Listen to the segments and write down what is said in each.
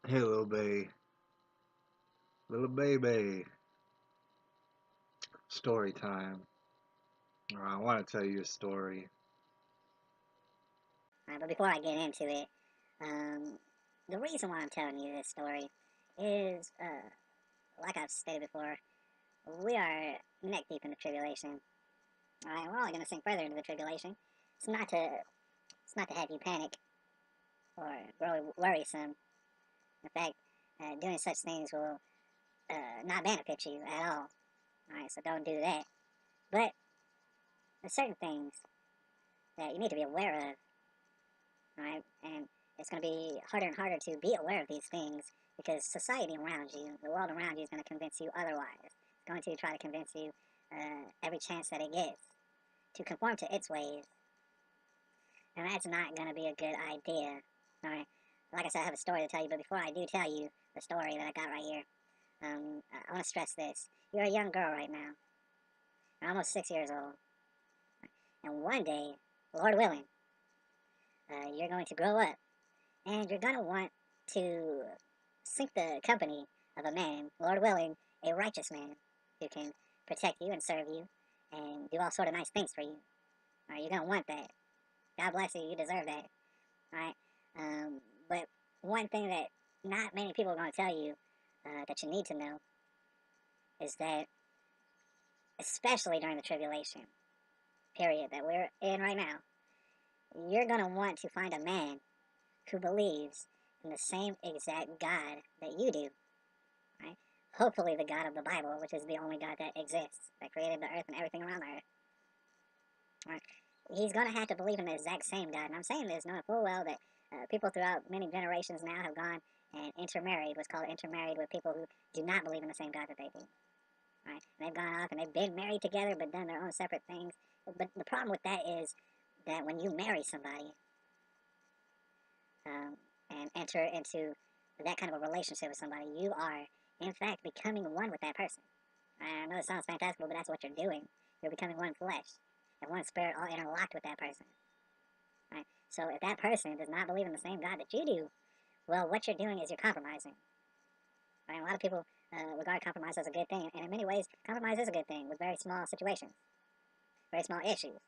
Hey, little baby, story time. I want to tell you a story. But before I get into it, um, the reason why I'm telling you this story is, like I've stated before, we are neck deep in the tribulation. All right, we're only going to sink further into the tribulation. It's not to, it's not to have you panic or grow worrisome. In fact, doing such things will not benefit you at all. All right, so don't do that. But there's certain things that you need to be aware of. All right, and it's going to be harder and harder to be aware of these things because society around you, the world around you, is going to convince you otherwise. It's going to try to convince you every chance that it gets to conform to its ways, and that's not going to be a good idea. All right, like I said, I have a story to tell you, but before I do tell you the story that I got right here, I want to stress this: you're a young girl right now. You're almost 6 years old, and one day, Lord willing, you're going to grow up and you're gonna want to seek the company of a man, Lord willing, a righteous man who can protect you and serve you and do all sort of nice things for you. All right, you're gonna want that. God bless you. You deserve that. All right. But one thing that not many people are gonna tell you that you need to know is that, especially during the tribulation period that we're in right now, you're gonna want to find a man who believes in the same exact God that you do. Right? Hopefully the God of the Bible, which is the only God that exists, that created the earth and everything around the earth. Right? He's going to have to believe in the exact same God. And I'm saying this knowing full well that people throughout many generations now have gone and intermarried, what's called intermarried, with people who do not believe in the same God that they do. Right? And they've gone off and they've been married together but done their own separate things. But the problem with that is that when you marry somebody um, and enter into that kind of a relationship with somebody, you are, in fact, becoming one with that person. I know it sounds fantastical, but that's what you're doing. You're becoming one flesh and one spirit all interlocked with that person. Right? So if that person does not believe in the same God that you do, well, what you're doing is you're compromising. Right? A lot of people regard compromise as a good thing, and in many ways, compromise is a good thing with very small situations, very small issues.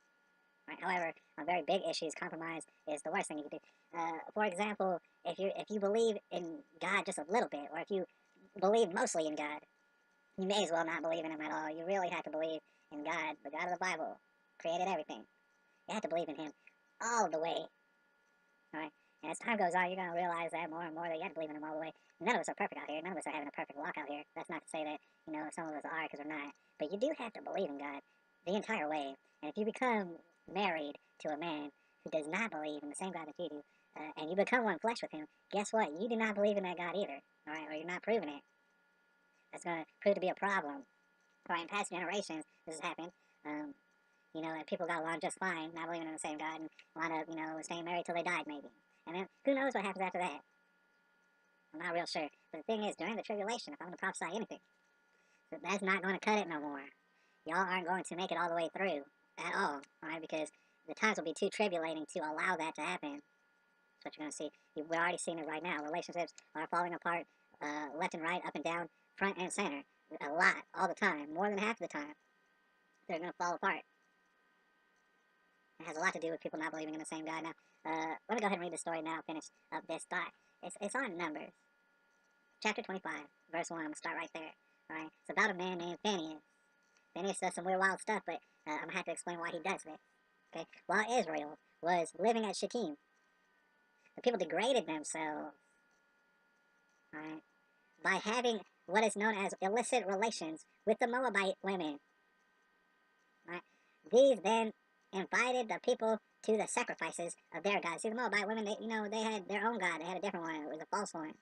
Right? However, on very big issues, compromise is the worst thing you can do. For example, if you believe in God just a little bit, or if you believe mostly in God, you may as well not believe in him at all. You really have to believe in God, the God of the Bible, created everything. You have to believe in him all the way. Alright? And as time goes on, you're going to realize that more and more that you have to believe in him all the way. None of us are perfect out here. None of us are having a perfect walk out here. That's not to say that, some of us are because we're not. But you do have to believe in God the entire way. And if you become married to a man who does not believe in the same God that you do, and you become one flesh with him, guess what? You do not believe in that God either. Alright? Or you're not proving it. That's going to prove to be a problem. Right, in past generations, this has happened. Um, and people got along just fine, not believing in the same God, and wound up, staying married till they died, maybe. And then, who knows what happens after that? I'm not real sure. But the thing is, during the tribulation, if I'm going to prophesy anything, that's not going to cut it no more. Y'all aren't going to make it all the way through at all, right? Because the times will be too tribulating to allow that to happen. That's what you're going to see. We're already seeing it right now. Relationships are falling apart left and right, up and down, front and center. A lot, all the time, more than half the time. They're going to fall apart. It has a lot to do with people not believing in the same God. Now, let me go ahead and read the story now, finish up this thought. It's on Numbers, chapter 25, verse 1. I'm going to start right there. All right? It's about a man named Phinehas. Phinehas does some weird, wild stuff, but I'm going to have to explain why he does this. Okay? While Israel was living at Shittim, the people degraded themselves, all right, by having what is known as illicit relations with the Moabite women. Right? These then invited the people to the sacrifices of their gods. See, the Moabite women, they had their own god. They had a different one. It was a false one.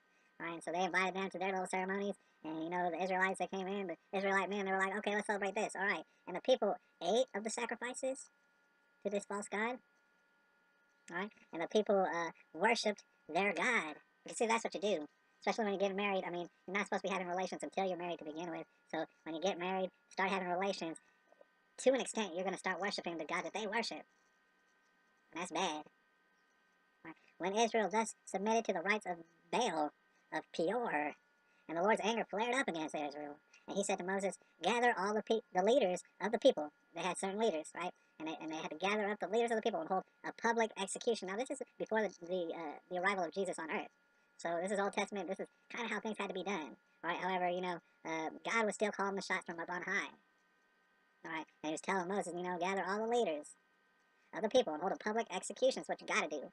Right? So they invited them to their little ceremonies. And, the Israelites that came in, the Israelite men, they were like, okay, let's celebrate this. All right. And the people ate of the sacrifices to this false god. All right. And the people worshipped their god. You see, that's what you do. Especially when you get married. I mean, you're not supposed to be having relations until you're married to begin with. So when you get married, start having relations, to an extent, you're going to start worshiping the God that they worship. And that's bad. Right? When Israel thus submitted to the rites of Baal, of Peor. And the Lord's anger flared up against Israel. And he said to Moses, gather all the leaders of the people. They had certain leaders, right? And they had to gather up the leaders of the people and hold a public execution. Now, this is before the arrival of Jesus on earth. So this is Old Testament. This is kind of how things had to be done, right? However, God was still calling the shots from up on high, all right? And he was telling Moses, gather all the leaders of the people and hold a public execution. That's what you got to do.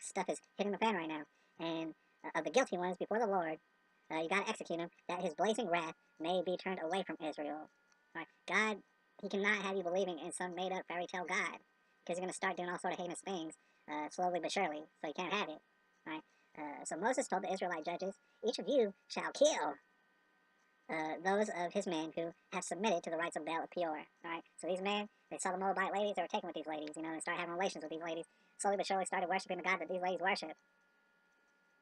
Stuff is hitting the fan right now. And of the guilty ones before the Lord, you got to execute him, that his blazing wrath may be turned away from Israel. Right? God, he cannot have you believing in some made-up fairy tale God, because you're going to start doing all sort of heinous things, slowly but surely, so you can't have it. Right? So Moses told the Israelite judges, each of you shall kill those of his men who have submitted to the rites of Baal of Peor. Right? So these men, they saw the Moabite ladies, they were taken with these ladies, they started having relations with these ladies, slowly but surely started worshiping the God that these ladies worship.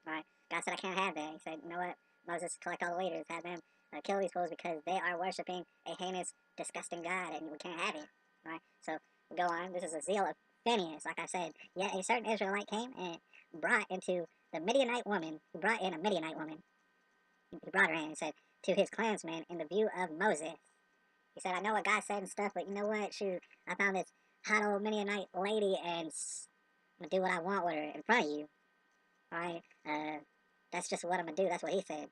Right? God said, I can't have that. He said, you know what? Moses, collect all the leaders, have them kill these fools because they are worshiping a heinous, disgusting God, and we can't have it. Right? So, we go on. This is the zeal of Phinehas, like I said. Yet a certain Israelite came and brought into the Midianite woman, he brought in a Midianite woman. He brought her in and said to his clansmen in the view of Moses. He said, I know what God said and stuff, but you know what? Shoot, I found this hot old Midianite lady, and I'm going to do what I want with her in front of you. Alright? That's just what I'm going to do. That's what he said.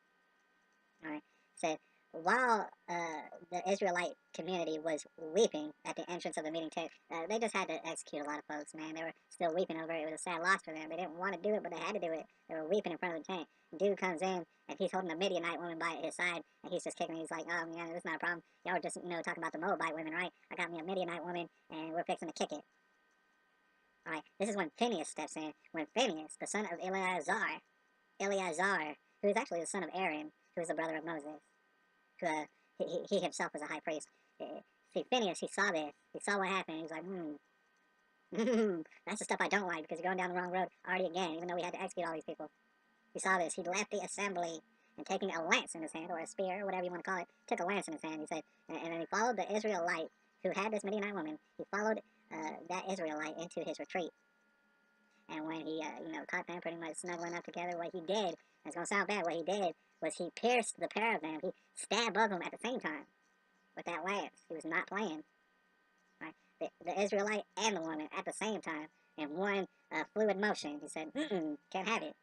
Alright? Said, while the Israelite community was weeping at the entrance of the meeting tent, they just had to execute a lot of folks, man. They were still weeping over it. It was a sad loss for them. They didn't want to do it, but they had to do it. They were weeping in front of the tent. Dude comes in, and he's holding a Midianite woman by his side, and he's just kicking. He's like, oh, man, that's not a problem. Y'all were just, talking about the Moabite women, right? I got me a Midianite woman, and we're fixing to kick it. Alright, this is when Phinehas steps in. When Phinehas, the son of Eleazar, who is actually the son of Aaron, who is the brother of Moses, who he himself was a high priest. See, Phinehas, he saw this. He saw what happened. He was like, that's the stuff I don't like because you're going down the wrong road already again, even though we had to execute all these people. He saw this. He left the assembly and taking a lance in his hand, or a spear, or whatever you want to call it, took a lance in his hand. He said, and then he followed the Israelite who had this Midianite woman. He followed that Israelite into his retreat. And when he, caught them pretty much snuggling up together, what he did, it's going to sound bad, what he did was he pierced the pair of them. He stabbed both of them at the same time with that lance. He was not playing. Right? The Israelite and the woman at the same time in one fluid motion. He said, can't have it.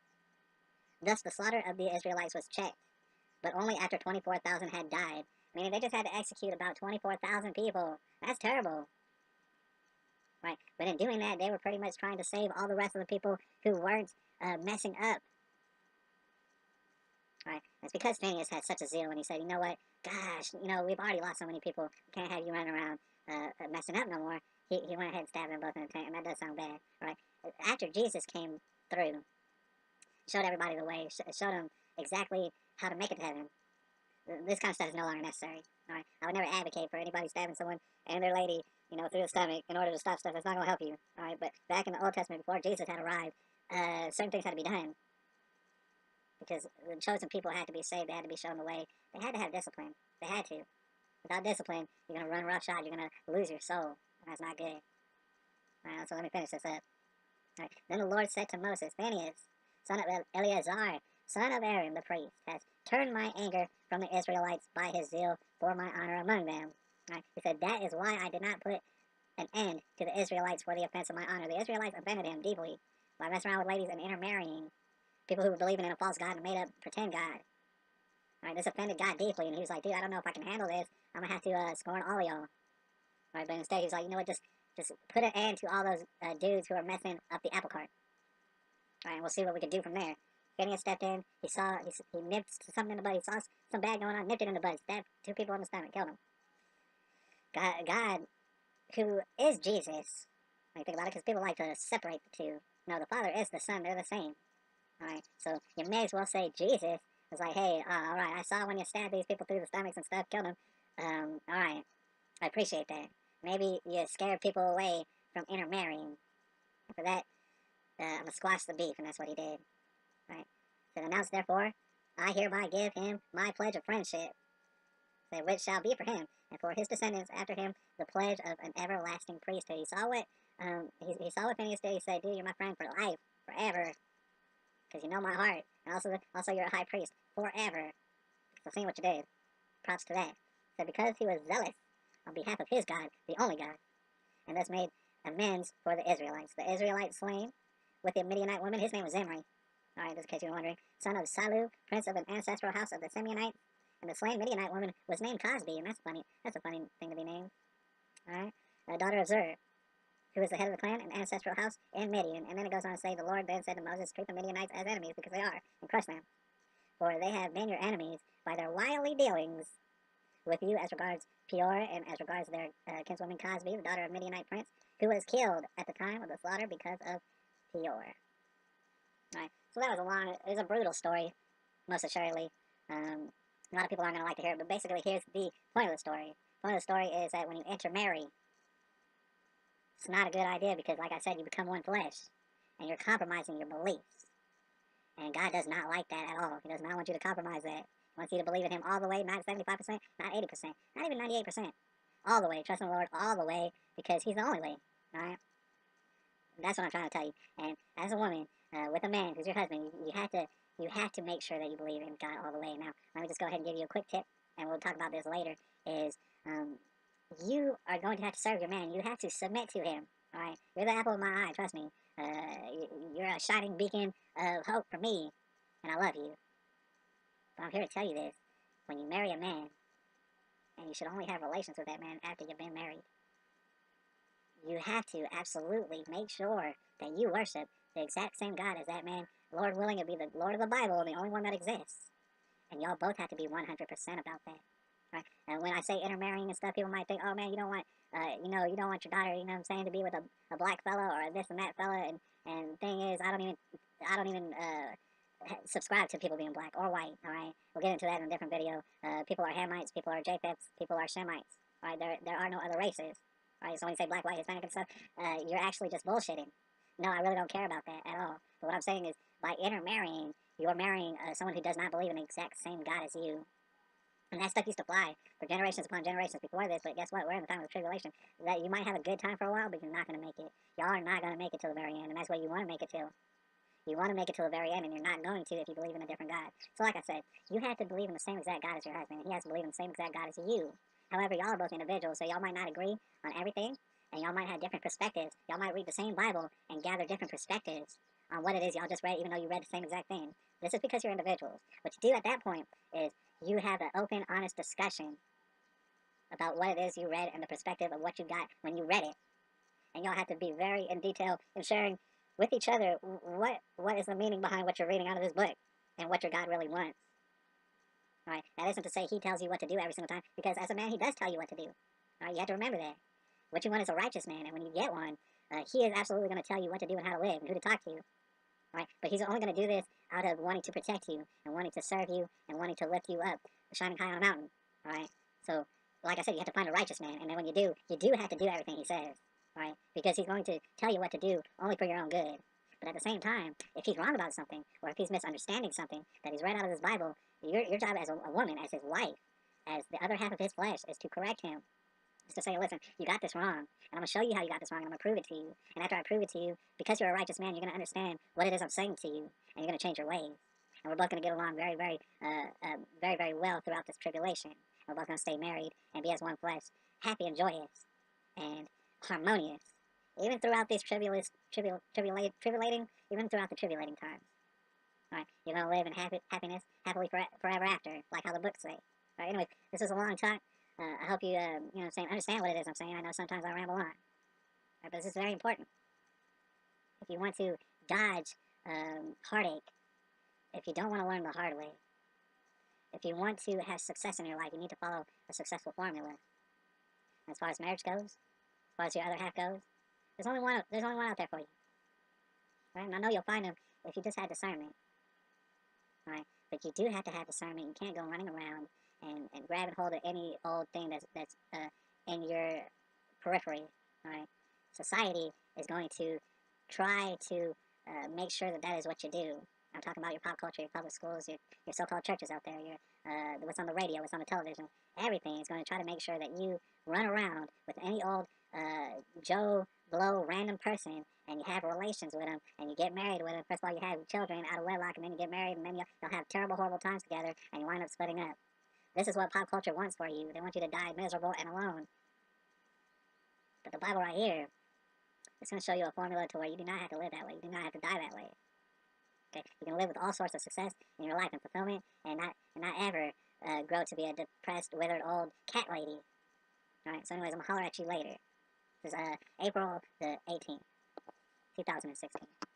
Thus the slaughter of the Israelites was checked, but only after 24,000 had died. Meaning they just had to execute about 24,000 people. That's terrible. Right? But in doing that, they were pretty much trying to save all the rest of the people who weren't messing up. Right? It's because Phinehas had such a zeal, and he said, you know what, gosh, we've already lost so many people. We can't have you running around messing up no more. He went ahead and stabbed them both in the tent, and that does sound bad. Right? After Jesus came through, showed everybody the way, showed them exactly how to make it to heaven, this kind of stuff is no longer necessary. All right? I would never advocate for anybody stabbing someone and their lady, through the stomach in order to stop stuff. That's not going to help you. All right? But back in the Old Testament, before Jesus had arrived, certain things had to be done. Because the chosen people had to be saved. They had to be shown the way. They had to have discipline. They had to. Without discipline, you're going to run roughshod. You're going to lose your soul. And that's not good. All right, so let me finish this up. All right. Then the Lord said to Moses, Phinehas, son of Eleazar, son of Aaron the priest, has turned my anger from the Israelites by his zeal for my honor among them. Right? He said, that is why I did not put an end to the Israelites for the offense of my honor. The Israelites offended him deeply by messing around with ladies and intermarrying. People who were believing in a false God and made up pretend God. Right? This offended God deeply, and he was like, dude, I don't know if I can handle this. I'm going to have to scorn all of y'all. Right? But instead, he was like, you know what, just put an end to all those dudes who are messing up the apple cart. Right? And we'll see what we can do from there. Phinehas stepped in. He nipped something in the butt. He saw some bad going on, nipped it in the butt, stabbed 2 people in the stomach, killed them. God, who is Jesus, like, think about it, because people like to separate the two. No, the Father is the Son. They're the same. Alright, so you may as well say Jesus was like, hey, alright, I saw when you stabbed these people through the stomachs and stuff, killed them. Alright, I appreciate that. Maybe you scared people away from intermarrying. For that, I'm going to squash the beef, and that's what he did. Right? So announce, therefore, I hereby give him my pledge of friendship, which shall be for him, and for his descendants after him, the pledge of an everlasting priesthood. He saw what Phinehas did. He said, dude, you're my friend for life, forever. because you know my heart, and also you're a high priest forever. So seeing what you did, props to that. So because he was zealous on behalf of his God, the only God, and thus made amends for the Israelites. The Israelite slain with the Midianite woman, his name was Zimri. Alright, just in case you were wondering. Son of Salu, prince of an ancestral house of the Simeonites. And the slain Midianite woman was named Cosbi, and that's funny. That's a funny thing to be named. Alright? A daughter of Zur, who was the head of the clan and ancestral house in Midian. And then it goes on to say, the Lord then said to Moses, treat the Midianites as enemies, because they are, and crush them. For they have been your enemies by their wily dealings with you as regards Peor and as regards their kinswoman Cosbi, the daughter of Midianite prince, who was killed at the time of the slaughter because of Peor. Right. So that was it was a brutal story, most assuredly. A lot of people aren't going to like to hear it, but basically here's the point of the story. The point of the story is that when you intermarry, it's not a good idea because, like I said, you become one flesh, and you're compromising your beliefs. And God does not like that at all. He does not want you to compromise that. He wants you to believe in Him all the way, not 75%, not 80%, not even 98%. All the way. Trust in the Lord all the way because He's the only way. Alright? That's what I'm trying to tell you. And as a woman, with a man who's your husband, you have to make sure that you believe in God all the way. Now, let me just go ahead and give you a quick tip, and we'll talk about this later, is you are going to have to serve your man. You have to submit to him. Alright? You're the apple of my eye, trust me. You're a shining beacon of hope for me, and I love you. But I'm here to tell you this. When you marry a man, and you should only have relations with that man after you've been married, you have to absolutely make sure that you worship the exact same God as that man. Lord willing, it'll be the Lord of the Bible, the only one that exists. And y'all both have to be 100% about that. Right? And when I say intermarrying and stuff, people might think, oh man, you don't want your daughter, you know what I'm saying, to be with a black fella or this and that fella. And thing is, I don't even subscribe to people being black or white. All right, we'll get into that in a different video. People are Hamites, people are Japheths, people are Shemites. All right, there are no other races. All right, so when you say black, white, Hispanic and stuff, you're actually just bullshitting. No, I really don't care about that at all. But what I'm saying is, by intermarrying, you're marrying someone who does not believe in the exact same God as you. And that stuff used to fly for generations upon generations before this, but guess what? We're in the time of the tribulation. That you might have a good time for a while, but you're not going to make it. Y'all are not going to make it till the very end, and that's what you want to make it till. You want to make it till the very end, and you're not going to if you believe in a different God. So like I said, you have to believe in the same exact God as your husband, and he has to believe in the same exact God as you. However, y'all are both individuals, so y'all might not agree on everything, and y'all might have different perspectives. Y'all might read the same Bible and gather different perspectives on what it is y'all just read, even though you read the same exact thing. This is because you're individuals. What you do at that point is you have an open, honest discussion about what it is you read and the perspective of what you got when you read it. And y'all have to be very in detail in sharing with each other what is the meaning behind what you're reading out of this book and what your God really wants. Alright, that isn't to say he tells you what to do every single time, because as a man, he does tell you what to do. Alright, you have to remember that. What you want is a righteous man, and when you get one, he is absolutely going to tell you what to do and how to live and who to talk to. Right? But he's only going to do this out of wanting to protect you and wanting to serve you and wanting to lift you up, shining high on a mountain. Alright? So, like I said, you have to find a righteous man, and then when you do have to do everything he says. Right? Because he's going to tell you what to do only for your own good. But at the same time, if he's wrong about something, or if he's misunderstanding something that he's read out of his Bible, your job as a woman, as his wife, as the other half of his flesh, is to correct him. Is to say, listen, you got this wrong, and I'm going to show you how you got this wrong, and I'm going to prove it to you. And after I prove it to you, because you're a righteous man, you're going to understand what it is I'm saying to you, and you're going to change your ways. And we're both going to get along very, very well throughout this tribulation. We're both going to stay married and be as one flesh, happy and joyous, and harmonious, even throughout these tribulating, even throughout the tribulating times. All right, you're going to live in happiness, happily forever after, like how the books say. All right, anyway, this is a long talk. I hope you, understand what it is I'm saying. I know sometimes I ramble on. Right, but this is very important. If you want to dodge heartache, if you don't want to learn the hard way, if you want to have success in your life, you need to follow a successful formula. As far as marriage goes, as far as your other half goes, there's only one out there for you. Right? And I know you'll find him if you just had discernment. Right? But you do have to have discernment. You can't go running around and grab and hold of any old thing that's in your periphery. Right? Society is going to try to make sure that is what you do. I'm talking about your pop culture, your public schools, your so-called churches out there, what's on the radio, what's on the television. Everything is going to try to make sure that you run around with any old Joe blow random person and you have relations with them and you get married with them. First of all, you have children out of wedlock and then you get married and then you'll have terrible, horrible times together and you wind up splitting up. This is what pop culture wants for you. They want you to die miserable and alone. But the Bible right here, it's going to show you a formula to where you do not have to live that way. You do not have to die that way. Okay, you can live with all sorts of success in your life and fulfillment, and not ever grow to be a depressed, withered old cat lady. All right. So, anyways, I'm gonna holler at you later. This is April the 18th, 2016.